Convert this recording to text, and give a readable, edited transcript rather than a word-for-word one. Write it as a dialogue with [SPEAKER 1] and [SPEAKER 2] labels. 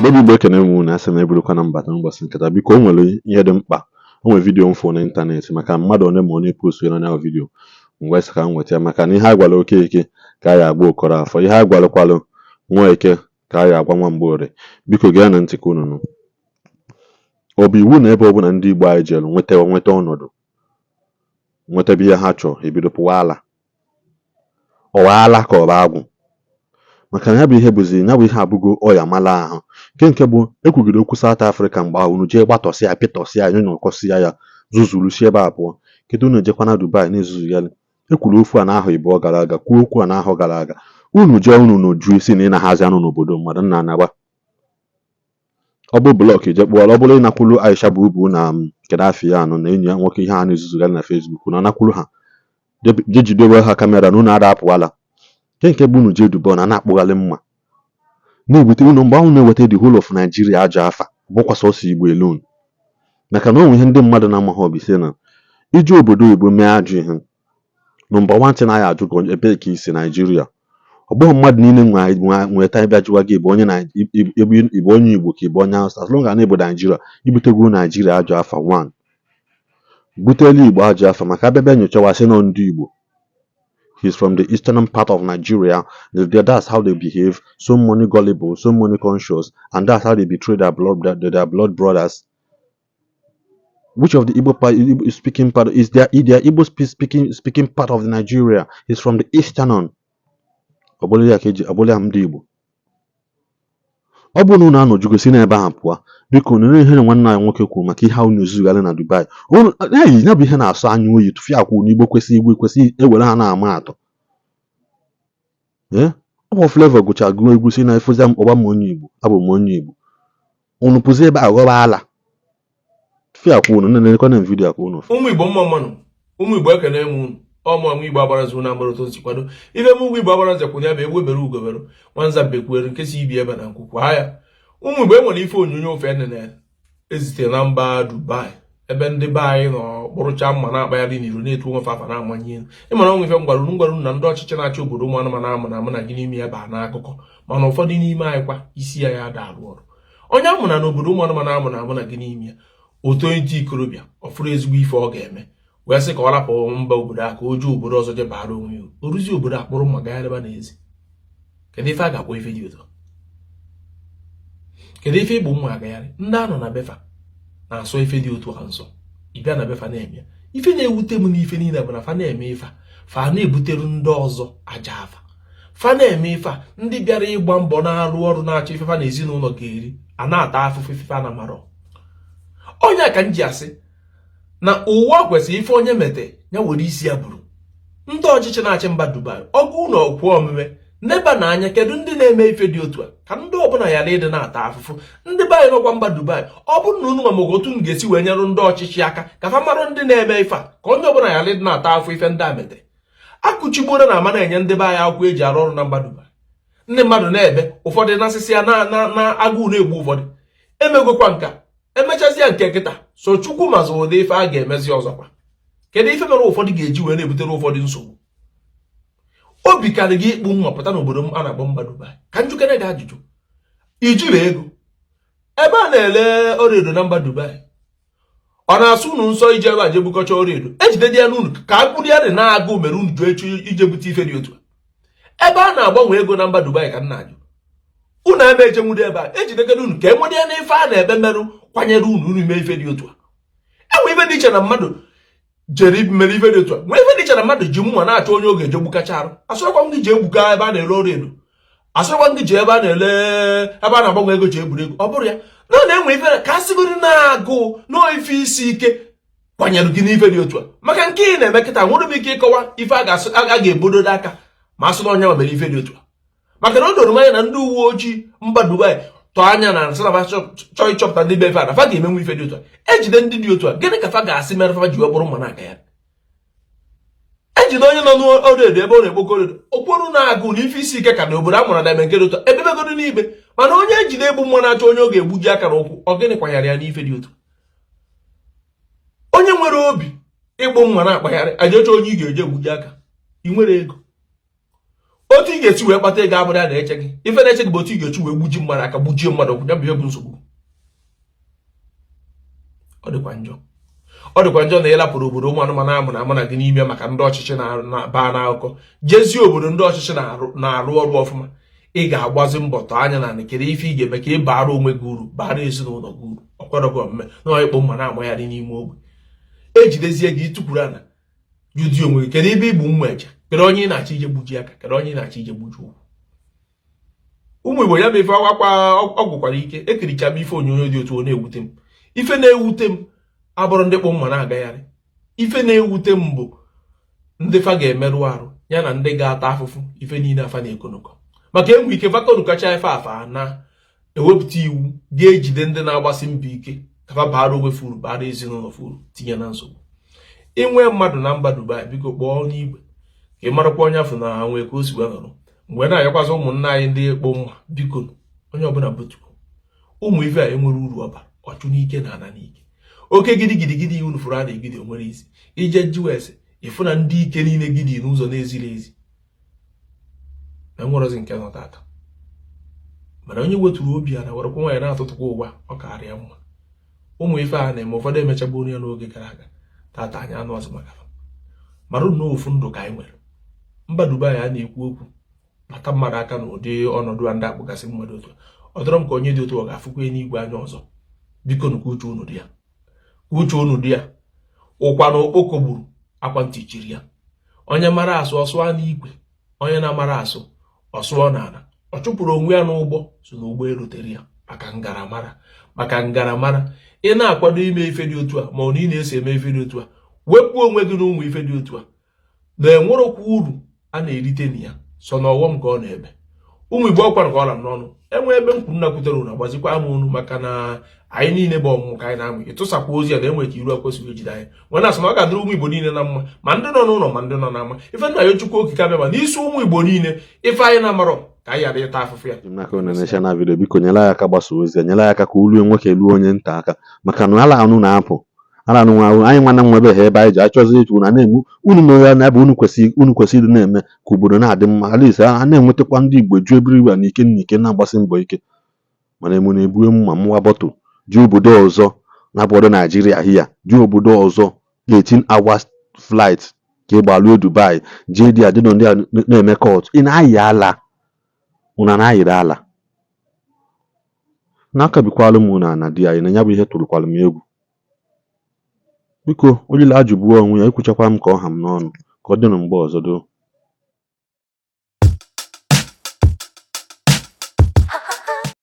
[SPEAKER 1] Bobby Igbo ekene m na asị m eburukwa na mbata n'ụbọchị nketa biko o nwere ihe dị mkpa o nwere vidiyo m fụrụ n'ịntanetị maka mmadụ one ma ọ na-epostu na ya vidiyo mgbe sị ka m nweta ya maka na ihe a gwara Okeke ka a ya agba Okoro afọ ihe a gwarakwalụ Nwaeke ka a ya agwa Nwamgbore biko gee na ntị ka unu nụ. Ọ bụ iwu na ebe ọ bụla ndị Igbo anyị jere nweta ọnọdụ nwetebe ihe ha chọrọ ebido pụwa ala ọwa ka ọ bụ agwụ maka na ya bụ ihe bụzi ya bụ ihe abụgo ọya mala ahụ nke bụ ekwugide okwu South Africa mgbe ahụ unu jee gbatọsịa pịtọsịa nyonyokọsịa ya zuzulusi ebe abụọ kedu unu ejekwa na Dubai na-ezuzugharị ekwuru okwu a n'ahụ Igbo gara aga kwuo okwu a n'ahụ gara aga unu jee unu n'uju isi na ị na-ahazi anụ n'obodo mmadụ nna anagba ọ bụ blọk ije kpụọrọ ọ bụrụ ịnakwulu Aisha bụ ubu na kedu afọ ya anọ na enyi ya nwoke ihe a na-ezuzugharị na Facebook na anakwulu ha je jidewe ha kamera na unu ada apụwala nke bụ unu jee Dubai na na-akpụghalị mma na-ebute unu mgbe ahụ na-eweta the whole of Nigeria aja afa bụkwa sọsọ Igbo alone maka na ọ nwe ihe ndị mmadụ na-amaghị obi sị na iji obodo Igbo mee ajọ ihe nọmba 1 ntị na-aya ajụ gị ebe ka isi Nigeria ọ bụghị mmadụ niile nweta ịbịa jụwa gị Igbo onye Igbo ka Igbo onye Hausa as long as na-Igbo Nigeria ibutego Nigeria ajọ afa 1 butelu Igbo ajọ afa maka abịabịa nyochawa sị nọ ndị Igbo. He's from the eastern part of Nigeria. That's how they behave. So money gullible, so money conscious, and that's how they betray their blood brothers. Which of the Igbo speaking part is their Igbo speaking part of Nigeria? He's from the eastern. Ndi Igbo. Ọ bụrụ na unu anọjugosi n'ebe ahụ pụọ biko nere ihe nwanne anyị nwoke kwuru maka ihe ahụ na-ezugharị na Dubai ya bụ ihe na-asọ anya oyi tụfịa akwụ n'Igbo kwesị ewere ha na-ama atọ ọ bụ Flavor gụcha gụọ egwu si na efozi ọgba m onye Igbo abụ m onye Igbo unu pụzi ebe a ghọba ala tụfịa akwụ unu na-elekwa na vidiyo akwụ unu
[SPEAKER 2] ụmụ Igbo mmanụ ụmụ Igbo ekene m unu ọmụ Igbo Agbaranze na mgbara otu kwado ife m Igbo Agbaranze kwụnye ya bụ egwu ebere ugobere nwanza bekwere nke si ibi ebe na nkwukwu ya ụmụ Igbo enwere ife onyonyo ofe nene ezite na mba Dubai ebe ndị be anyị nọ kpụrụcha mma na-akpagharị n'iro na-etu nwefe afa na-amanye elu ịmara ọnwa ife ngwara na ndị ọchịchị na-achị obodo ụmụ anụmanụ ama na amụ na gị n'ime ya baa n'akụkọ mana ụfọdụ n'ime anyị kwa isi ya ada arụ ọrụ onye amụ na n'obodo ụmụ anụmanụ amụ na amụ na gị n'ime ya otu onye ntị ikorobịa ọ fụrụ ezigbo ife ọ ga-eme wee sị ka ọ rapụ mba obodo a ka o ju obodo ọzọ je baara onwe ya oruzi obodo akpụrụ mma gagharịba n'ezi kedu ife a ga-akpọ ife dị ụtọ kedu ife igbu mma agagharị ndị a nọ na befa na-asọ ife dị otu ha nsọ ịbịa na befa na-eme ife na-ewute m n'ife niile bụ na fa na-eme ife fa na-ebutere ndị ọzọ aja afa fa na-eme ife ndị bịara ịgba mbọ na-arụ ọrụ na-achọ ife fa na ezinụlọ ga-eri a na-ata afụfụ ife a na marọ onye ka m ji asị na ụwa kwesịrị ife onye mete ya were isi ya bụrụ ndị ọchịchị na-achị mba Dubai ọgụ na ọkwụ omume neba na anya kedu ndị na-eme ife dị otu a ka ndị ọbụla yara ịdị na-ata afụfụ ndị be anyị nọkwa mba Dubai ọ bụrụ na unu ma mogo otu m ga-esi wee nyere ndị ọchịchị aka ka fa marụ ndị na-eme ife a ka onye ọbụla yara ịdị na-ata afụ ife ndị a mete akụchigboro na ama na-enye ndị be anyị akwụkwọ eji arụ ọrụ na mba Dubai ndị mmadụ na-ebe ụfọdụ na-asịsị ya na agụụ na-egbu ụfọdụ emegokwa nka emechazịa nke nkịta so Chukwu mazụ ụdị ife a ga-emezi ọzọkwa kedu ife mere ụfọdụ ga-eji wee na-ebutere ụfọdụ nsogbu obi karị gị ikpu mma pụta n'obodo m a na-akpọ mba Dubai ka njukere gị ajụjụ ijiri ego ebe a na-ele ọrịedo na mba Dubai ọ na-asụ unu nsọ ije ebe a je bukọcha ọrịedo ejide dị ya n'unu ka akpụrụ ya dị na-agụ mere unu jụ echu ije bute ife dị otu ebe a na-agbanwe ego na mba Dubai ka nna ajụ unu eme ejenwudo ebe a ejidegara unu ka e nwere ya n'ife a na-ebe merụ kwanyere unu mee ife dị otu a enwe ife dị iche na mmadụ jere mere ife dị otu a nwee ife dị iche na mmadụ ji mma na-achọ onye oge eje gbukacha arụ asọrọkwa m gị ji egbuka ebe a na-ele ọrụ edo asọrọkwa m gị ji ebe a na-ele ebe a na-agbanwe ego ji egwuregwu ọ bụrụ ya na na-enwe ife ka a sịgoro na-agụ n'ife isi ike kwanyere gị n'ife dị otu a maka nke ị na-eme kịta nwere m ike ịkọwa ife a ga-ebododo aka ma a sị na onye ma mere ife dị otu a maka na o doro m anya na ndị uwe ojii mba Dubai tọọ anya na nsịnaba chọọ ịchọpụta ndị be fa na fa ga-emenwe ife dị otu a ejide ndị dị otu a gịnị ka fa ga-asị mere fa ji wee bụrụ mma na-aka ya ejide onye nọ n'ọrụ edo ebe ọ na-ekpoko oredo okporo na-agụ na ife isi ike ka na obodo a mụrụ na eme nke dị otu a ebebegodo n'ibe mana onye ejide egbu mma na-achọ onye ọ ga-egbuji aka na ụkwụ ọ gịnị kwanyere ya n'ife dị otu onye nwere obi ịgbụ mma na-akpagharị ajecha onye ị ga-eje egbuji aka ị nwere ego otu ị ga-esi wee kpata ego abụrụ ya na-eche gị ife na-eche gị bụ otu ị ga-echi wee gbuji mmadụ aka gbujie mmadụ ọkwụ ya bụ ihe bụ nsogbu. Ọ dịkwa njọ na ịlapụrụ obodo ụmụ anụmanụ amụ na amụ na gị n'ime maka ndị ọchịchị na-baa n'akụkọ jezie obodo ndị ọchịchị na-arụ ọrụ ọfụma. Ị ga-agbazi mbọ tọọ anya na kedu ife ị ga-eme ka ị baara onwe gị uru baara ezinụlọ gị uru. Ọkwadọgị omume na ịkpụ mma na-amagharị n'ime ogbe ejidezie gị ịtụkwuru ana jụdi onwe gị kedu ebe igbu mma eje, kedu onye ị na-achọ ije gbuji aka, kedu onye ị na-achọ ije gbuji ụkwụ. Ụmụ Igbo ya bụ ife ọ gwụkwara ike ekiricha m ife onyonyo dị otu ọ na-ewute m. Ife na-ewute m abụrụ ndị kpụ mma na-agagharị. Ife na-ewute m bụ ndị fa ga-emerụ arụ ya na ndị ga-ata afụfụ ife niile afa na-ekonụkọ. Maka enwe ike fakonụkacha ife afa na-ewepụta iwu ga-ejide ndị na-agbasi mbọ ike kafa baara onwe furu baara ezinụlọ furu tinye na nsogbu. Inwe mmadụ na mba Dubai biko kpọọ onye igwe ka ị marakwa onye afọ na nwee ka o si wee nọrọ. Mgbe na-ayakwazi ụmụnna anyị ndị kpụ mma biko onye ọbụla butuo ụmụ ife a enwere uru ọba ọchụ n'ike na ana n'ike. Oke gidigidi unu fụrụ a na-egide onwere isi ije jiwa ese ịfụ na ndị ike niile gidi n'ụzọ na-eziri ezi na nwerozi nke nọ tata. Mana onye weturu obi a na werekwa nwaanyị na-atụtụkwa ụwa ọ karịa mma. Ụmụ ife a na-eme ụfọdụ emechagbu ya n'oge gara aga tata anyị anụ ọzọ maka marụ na ofu ndụ ka anyị nwere. Mba Dubai a na-ekwu okwu mata mmadụ aka n'ụdị ọnọdụ a ndị akpụgasị mmadụ otu ọ dọrọ m ka onye dị otu ọ ga-afụkwa n'igwe anya ọzọ. Biko nụkwa uche unu dị ya uche unu dị ya. Ụkwa na okpoko gburu akwa ntị chiri ya. Onye mara asụ ọsụọ n'igwe, onye na-amara asụ ọsụọ n'ala. Ọ chụpụrụ onwe ya n'ụgbọ so na ụgbọ erutere ya maka ngaramara. Ị na-akwado ime ife dị otu a ma ọ na ị na-eso eme ife dị otu a wepụ onwe gị n'ụmụ ife dị otu a na-enwerokwa uru a na-erite na ya so na ọghọm ka ọ na-ebe. Ụmụ Igbo ọkwara ka ọ la n'ọnụ enwe ebe m kwuru nakwutere unu agbazikwa ama unu maka na anyị niile bụ ọmụmụ ka anyị na-amụ ịtụsakwa ozi a na-enwe ka iru ekwesịghị ejide anyị nwere asị na ọ ga-adịrị ụmụ Igbo niile na mma ma ndị nọ n'ụlọ ma ndị nọ n'ama. Ife nna ya Chukwu okike abịa ma n'isi ụmụ Igbo niile ife anyị na-amarọ ka anyị ghara ịta afụfụ ya.
[SPEAKER 1] Maka na na vidio biko nyere ya aka gbasa ozi nyere ya aka ka olu nwoke luo onye nta aka maka na ala anụ na-apụ ala anụ nwa anyị nwana nwebeghị ebe anyị ji achọzi ịchụ na na-emu unu mere na ebe unu kwesịrị na-eme ka obodo na-adị mma alise a na-enwetakwa ndị Igbo ju ebiri igba n'ike na-agbasi mbọ ike. Mana emu na-ebue mma mwa bọtụ ju obodo ọzọ na obodo Naijiria hia ju obodo ọzọ 18 hours flight ka ị gbaluo Dubai jee dị adịnọ ndị a na-eme kọt ị na-ayị ala una na-ayịrị ala n'aka bikwalụ m na di anyị na ya bụ ihe tụrụkwalụ m egwu. Biko olile ajụbuo onwe ya ekwuchakwa m ka ọ ha m n'ọnụ ka ọ dịnụ mgbe ọzọ do.